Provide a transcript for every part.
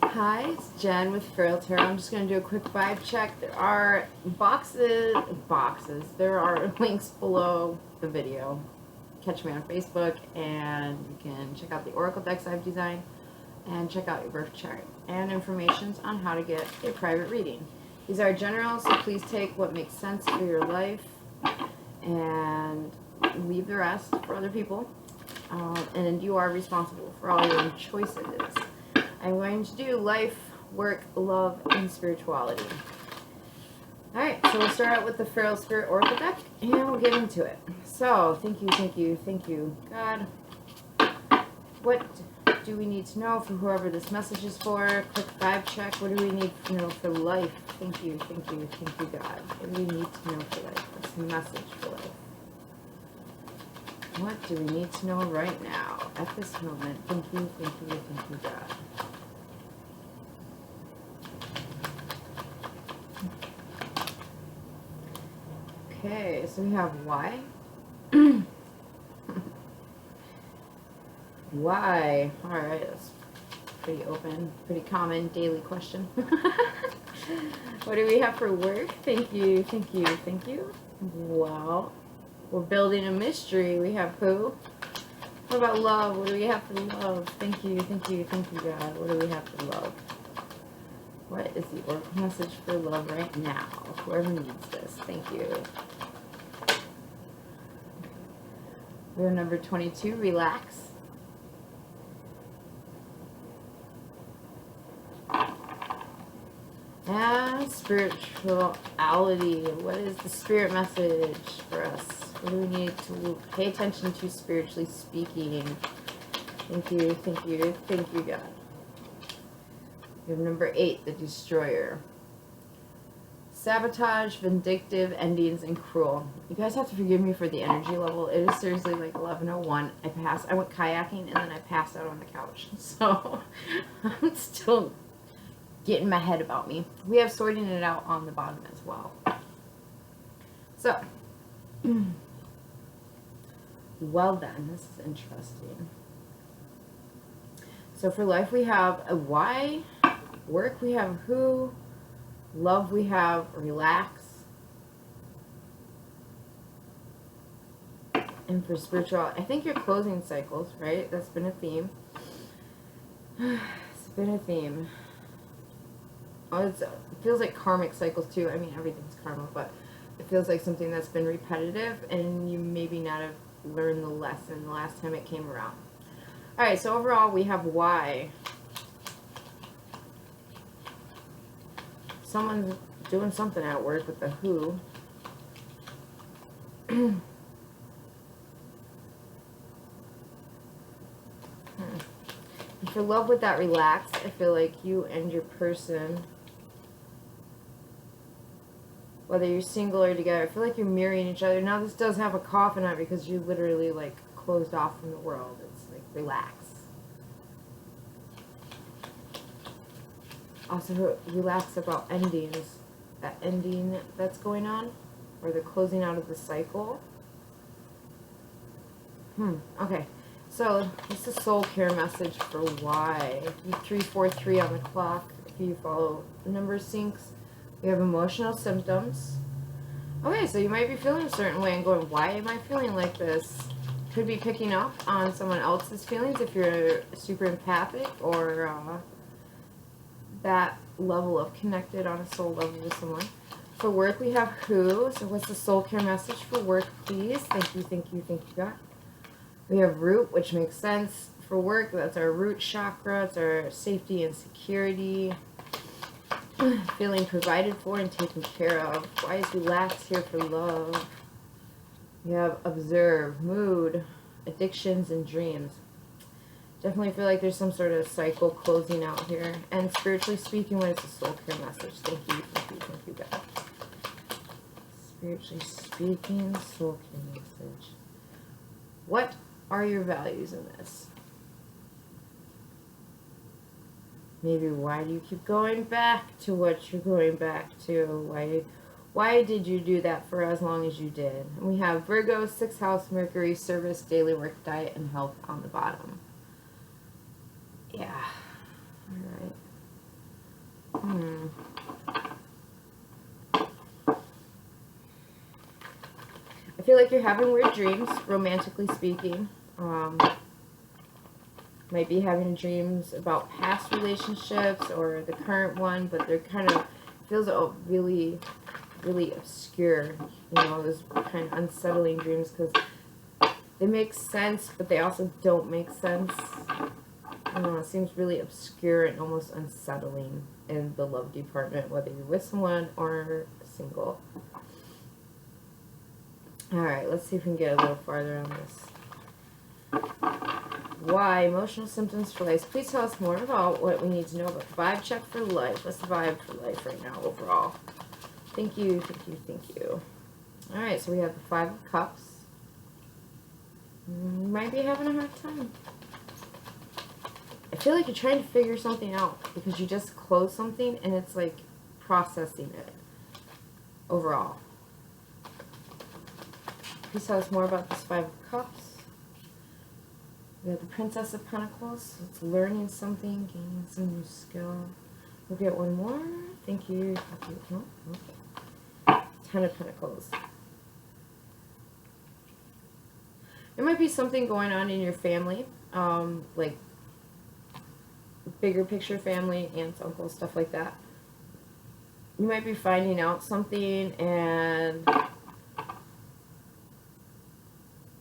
Hi, it's Jen with Feral Tarot. I'm just going to do a quick vibe check. There are boxes. There are links below the video. Catch me on Facebook, and you can check out the oracle decks I've designed, and check out your birth chart and information on how to get a private reading. These are general, so please take what makes sense for your life and leave the rest for other people. And you are responsible for all your own choices. I'm going to do life, work, love, and spirituality. Alright, so we'll start out with the FeralSpirit Oracle deck, and we'll get into it. So, thank you, God. What do we need to know for whoever this message is for? Quick vibe check. What do we need to know for life? Thank you, God. What do we need to know for life? What's the message for life? What do we need to know right now, at this moment? Thank you, God. Okay, so we have why. Why? Alright, that's pretty open, pretty common daily question. What do we have for work? Thank you. Wow. We're building a mystery. We have who? What about love? What do we have for love? Thank you, God. What do we have for love? What is the oracle message for love right now? Whoever needs this. Thank you. We have number 22, relax. And spirituality. What is the spirit message for us? What do we need to pay attention to spiritually speaking? Thank you, God. We have number 8, the destroyer. Sabotage, vindictive, endings, and cruel. You guys have to forgive me for the energy level. It is seriously like 11:01. I went kayaking and then I passed out on the couch. So I'm still getting my head about me. We have sorting it out on the bottom as well. So, well then, this is interesting. So for life we have a why, work we have who, love we have relax, and for spiritual, I think you're closing cycles, right? That's been a theme. It's been a theme. Oh, it feels like karmic cycles too. I mean, everything's karma, but it feels like something that's been repetitive and you maybe not have learned the lesson the last time it came around. Alright, so overall we have why. Someone's doing something at work with the who. For love with that relax, I feel like you and your person, whether you're single or together, I feel like you're mirroring each other. Now this does have a coffin on it because you literally like closed off from the world. It's like relax. Also relax about endings. That ending that's going on, or the closing out of the cycle. Okay. So this is soul care message for why. 343 on the clock. If you follow the number syncs, we have emotional symptoms. Okay, so you might be feeling a certain way and going, why am I feeling like this? Could be picking up on someone else's feelings if you're super empathic, or that level of connected on a soul level with someone. For work we have who. So what's the soul care message for work, please? Thank you, God. We have root, which makes sense. For work, that's our root chakra. It's our safety and security. Feeling provided for and taken care of. Why is relax here for love? We have observe, mood, addictions, and dreams. Definitely feel like there's some sort of cycle closing out here. And spiritually speaking, what is the soul care message? Thank you, God. Spiritually speaking, soul care message. What are your values in this? Maybe why do you keep going back to what you're going back to? Why did you do that for as long as you did? And we have Virgo, 6th house, Mercury, service, daily work, diet, and health on the bottom. Yeah. Alright. feel like you're having weird dreams, romantically speaking. Might be having dreams about past relationships or the current one, but they're kind of, feels really, really obscure. You know, those kind of unsettling dreams because they make sense, but they also don't make sense. I don't know, it seems really obscure and almost unsettling in the love department, whether you're with someone or single. Alright, let's see if we can get a little farther on this. Why? Emotional symptoms for life. Please tell us more about what we need to know about the vibe check for life. What's the vibe for life right now overall? Thank you, thank you, thank you. Alright, so we have the 5 of Cups. You might be having a hard time. I feel like you're trying to figure something out because you just closed something and it's like processing it overall. Please tell us more about this 5 of Cups. We have the Princess of Pentacles. So it's learning something, gaining some new skill. We'll get one more. Thank you. Thank you. Oh, okay. 10 of Pentacles. There might be something going on in your family, like bigger picture family, aunts, uncles, stuff like that. You might be finding out something and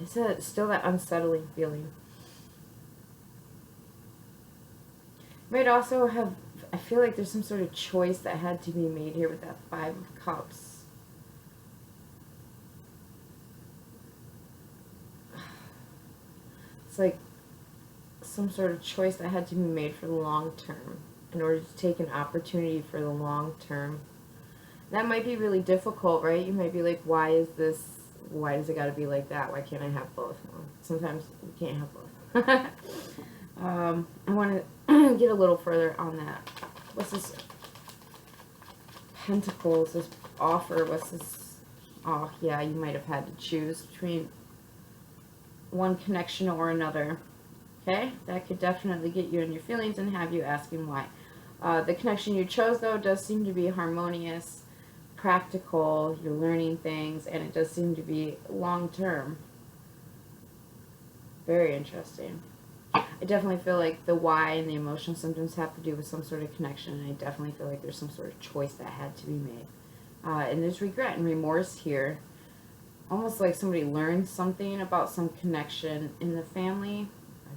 it's still that unsettling feeling. You might also have, I feel like there's some sort of choice that had to be made here with that 5 of Cups. It's like some sort of choice that had to be made for the long term in order to take an opportunity for the long term. That might be really difficult, right? You might be like, why is this, why does it got to be like that? Why can't I have both? Well, sometimes you can't have both. I want to get a little further on that. What's this? Pentacles, this offer. What's this? Oh, yeah, you might have had to choose between one connection or another. Okay, that could definitely get you in your feelings and have you asking why. The connection you chose, though, does seem to be harmonious, practical, you're learning things, and it does seem to be long-term. Very interesting. I definitely feel like the why and the emotional symptoms have to do with some sort of connection, and I definitely feel like there's some sort of choice that had to be made. And there's regret and remorse here. Almost like somebody learned something about some connection in the family.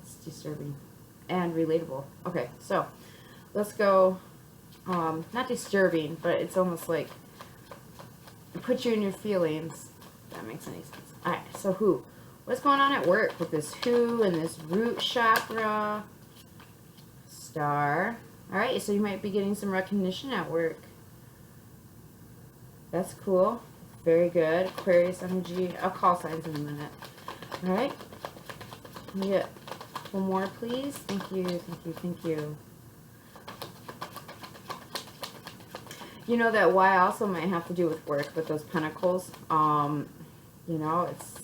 It's disturbing and relatable. Okay, so let's go, not disturbing, but it's almost like it puts you in your feelings. If that makes any sense. Alright, so who? What's going on at work with this who and this root chakra? Star. Alright, so you might be getting some recognition at work. That's cool. Very good. Aquarius energy. I'll call signs in a minute. Alright. Can we get one more, please? Thank you, thank you, thank you. You know that why also might have to do with work with those pentacles. You know, it's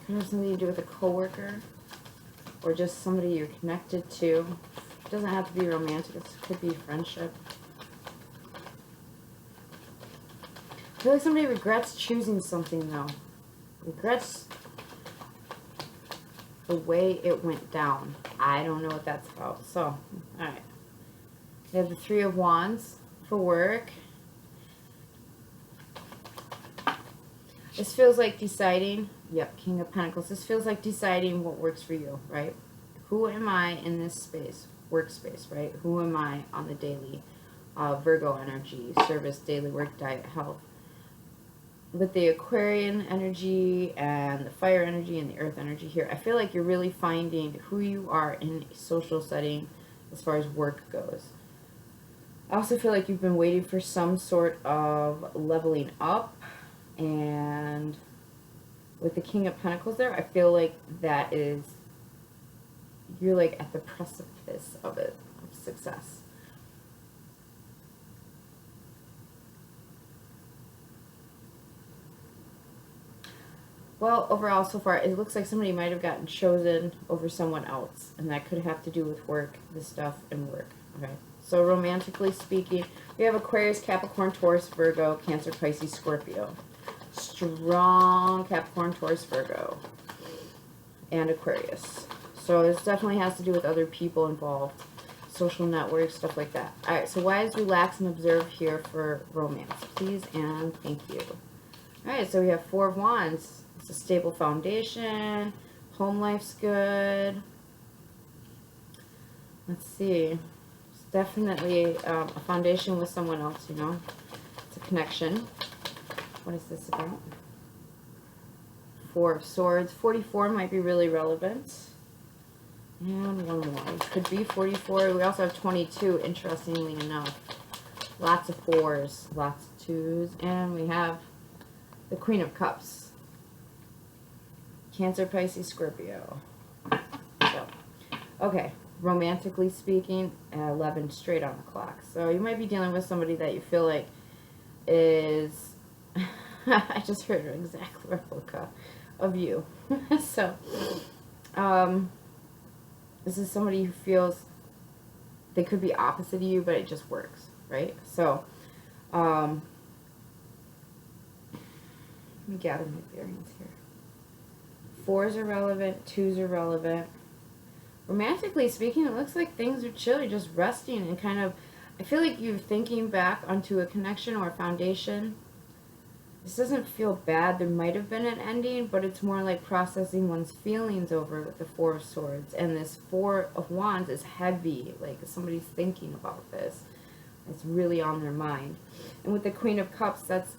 kind of something to do with a coworker or just somebody you're connected to. It doesn't have to be romantic. It could be friendship. I feel like somebody regrets choosing something, though. Regrets the way it went down. I don't know what that's about. So, alright. We have the 3 of Wands for work. This feels like deciding. Yep, King of Pentacles. This feels like deciding what works for you, right? Who am I in this space? Workspace, right? Who am I on the daily? Virgo energy, service, daily work, diet, health. With the Aquarian energy and the fire energy and the earth energy here, I feel like you're really finding who you are in a social setting as far as work goes. I also feel like you've been waiting for some sort of leveling up, and with the King of Pentacles there, I feel like that is, you're like at the precipice of it, of success. Well, overall, so far, it looks like somebody might have gotten chosen over someone else, and that could have to do with work, this stuff, and work. Okay, so romantically speaking, we have Aquarius, Capricorn, Taurus, Virgo, Cancer, Pisces, Scorpio. strong Capricorn, Taurus, Virgo, and Aquarius. So this definitely has to do with other people involved, social networks, stuff like that. All right, so why is relax and observe here for romance? Please and thank you. All right, so we have Four of Wands. It's a stable foundation. Home life's good. Let's see. It's definitely a foundation with someone else, you know. It's a connection. What is this about? Four of Swords. 44 might be really relevant. And one more. It could be 44. We also have 22, interestingly enough. Lots of fours, lots of twos. And we have the Queen of Cups. Cancer, Pisces, Scorpio. So, okay. Romantically speaking, 11 straight on the clock. So you might be dealing with somebody that you feel like is... I just heard an exact replica of you. So, this is somebody who feels they could be opposite of you, but it just works, right? So, let me gather my bearings here. Fours are relevant, twos are relevant. Romantically speaking, it looks like things are chill. You're just resting and kind of, I feel like you're thinking back onto a connection or a foundation. This doesn't feel bad. There might have been an ending, but it's more like processing one's feelings over with the Four of Swords. And this Four of Wands is heavy, like somebody's thinking about this. It's really on their mind. And with the Queen of Cups, that's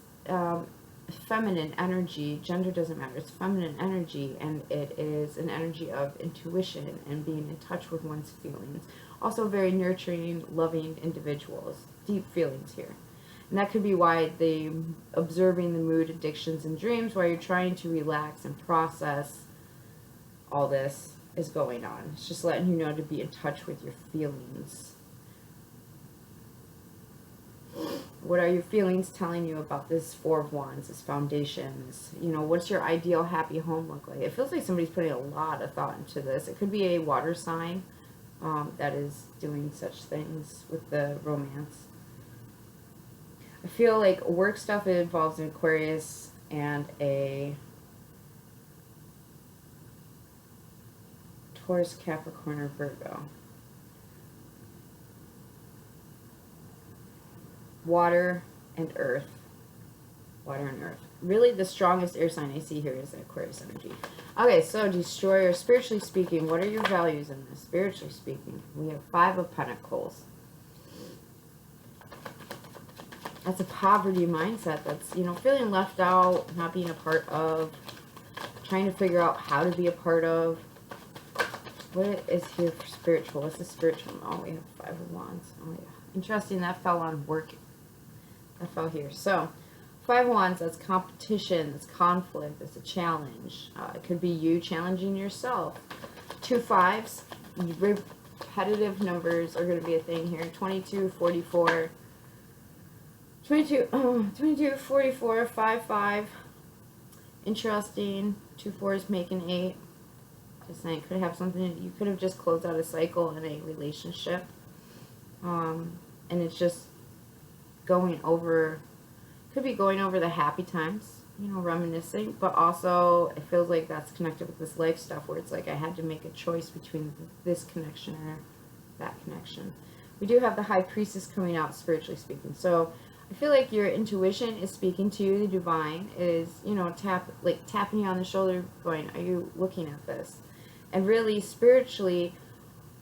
feminine energy. Gender doesn't matter. It's feminine energy, and it is an energy of intuition and being in touch with one's feelings. Also very nurturing, loving individuals. Deep feelings here. And that could be why the observing the mood, addictions, and dreams while you're trying to relax and process all this is going on. It's just letting you know to be in touch with your feelings. What are your feelings telling you about this Four of Wands, this foundation? This, you know, what's your ideal happy home look like? It feels like somebody's putting a lot of thought into this. It could be a water sign that is doing such things with the romance. I feel like work stuff, it involves an Aquarius and a Taurus, Capricorn, or Virgo. Water and earth. Water and earth. Really, the strongest air sign I see here is Aquarius energy. Okay, so Destroyer, spiritually speaking, what are your values in this? Spiritually speaking, we have Five of Pentacles. That's a poverty mindset. That's, you know, feeling left out, not being a part of, trying to figure out how to be a part of. What is here for spiritual? What's the spiritual? Oh, we have Five of Wands. Oh, yeah. Interesting, that fell on work. That fell here. So, Five of Wands, that's competition, that's conflict, that's a challenge. It could be you challenging yourself. Two fives, repetitive numbers are going to be a thing here. 22, 44... 22, 44, 5, 5. Interesting. 2 4s making 8. Just saying, could have something, you could have just closed out a cycle in a relationship. And it's just going over, could be going over the happy times, you know, reminiscing. But also, it feels like that's connected with this life stuff where it's like I had to make a choice between this connection or that connection. We do have the High Priestess coming out, spiritually speaking. So, I feel like your intuition is speaking to you. The divine is, you know, tapping you on the shoulder going, are you looking at this? And really, spiritually,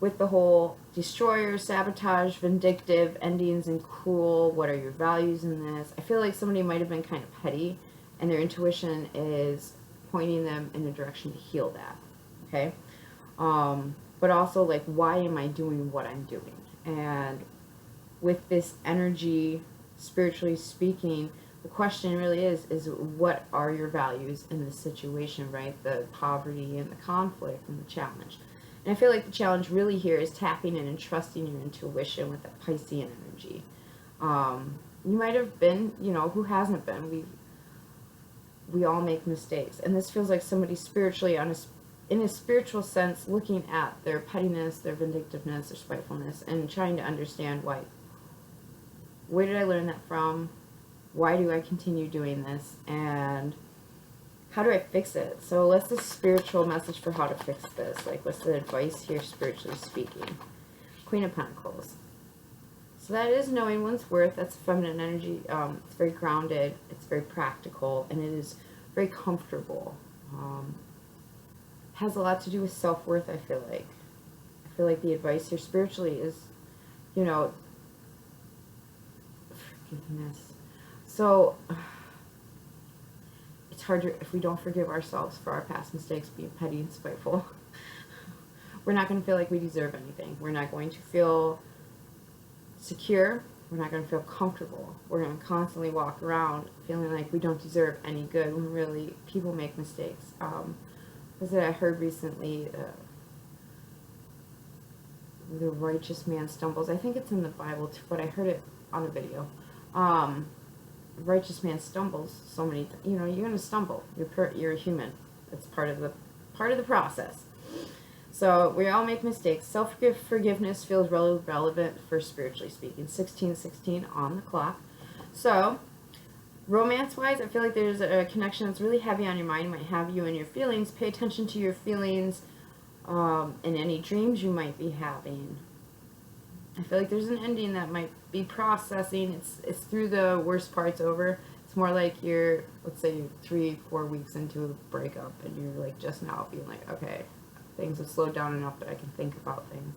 with the whole destroyer, sabotage, vindictive, endings, and cruel, what are your values in this? I feel like somebody might have been kind of petty, and their intuition is pointing them in a direction to heal that, okay? But also, like, why am I doing what I'm doing? And with this energy, spiritually speaking, the question really is what are your values in this situation, right? The poverty and the conflict and the challenge. And I feel like the challenge really here is tapping in and trusting your intuition with that Piscean energy. You might have been, you know, who hasn't been? We all make mistakes. And this feels like somebody spiritually, in a spiritual sense, looking at their pettiness, their vindictiveness, their spitefulness, and trying to understand why. Where did I learn that from? Why do I continue doing this? And how do I fix it? So what's the spiritual message for how to fix this? Like, what's the advice here, spiritually speaking? Queen of Pentacles. So that is knowing one's worth. That's feminine energy. It's very grounded. It's very practical. And it is very comfortable. Has a lot to do with self-worth, I feel like. I feel like the advice here spiritually is, you know, forgiveness. So it's hard to, if we don't forgive ourselves for our past mistakes, being petty and spiteful, we're not going to feel like we deserve anything. We're not going to feel secure. We're not going to feel comfortable. We're going to constantly walk around feeling like we don't deserve any good when really people make mistakes. Was it I heard recently, the righteous man stumbles. I think it's in the Bible too, but I heard it on a video. Righteous man stumbles so many, you know, you're going to stumble. You're a human. It's part of the process. So we all make mistakes. Self-forgiveness feels really relevant for spiritually speaking. 1616 on the clock. So romance-wise, I feel like there's a connection that's really heavy on your mind. It might have you and your feelings. Pay attention to your feelings and any dreams you might be having. I feel like there's an ending that might be processing. It's through the worst parts over. It's more like you're, let's say, 3-4 weeks into a breakup, and you're like just now being like, okay, things have slowed down enough that I can think about things.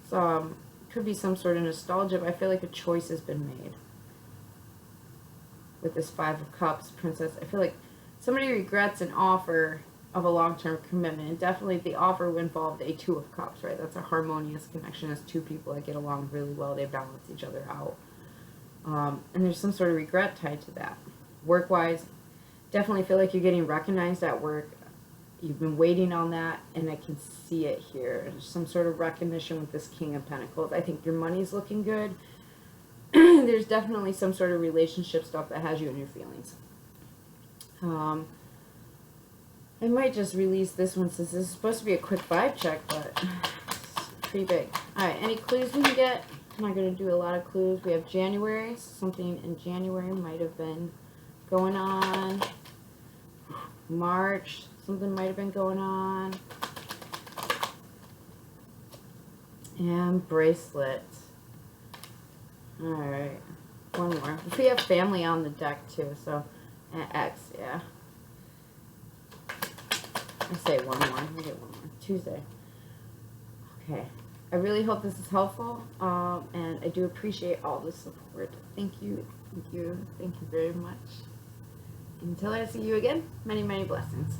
So could be some sort of nostalgia, but I feel like a choice has been made. With this 5 of Cups, Princess, I feel like somebody regrets an offer of a long-term commitment. And definitely the offer involved a 2 of Cups, right? That's a harmonious connection as two people that get along really well. They balance each other out. And there's some sort of regret tied to that. Work-wise, definitely feel like you're getting recognized at work. You've been waiting on that, and I can see it here. There's some sort of recognition with this King of Pentacles. I think your money's looking good. There's definitely some sort of relationship stuff that has you in your feelings. I might just release this one since this is supposed to be a quick vibe check, but it's pretty big. Alright, any clues we can get? I'm not going to do a lot of clues. We have January. Something in January might have been going on. March. Something might have been going on. And bracelet. Alright. One more. We have family on the deck too, so X, yeah. I say one more. We get one more. Tuesday. Okay. I really hope this is helpful, and I do appreciate all the support. Thank you. Thank you. Thank you very much. Until I see you again, many, many blessings.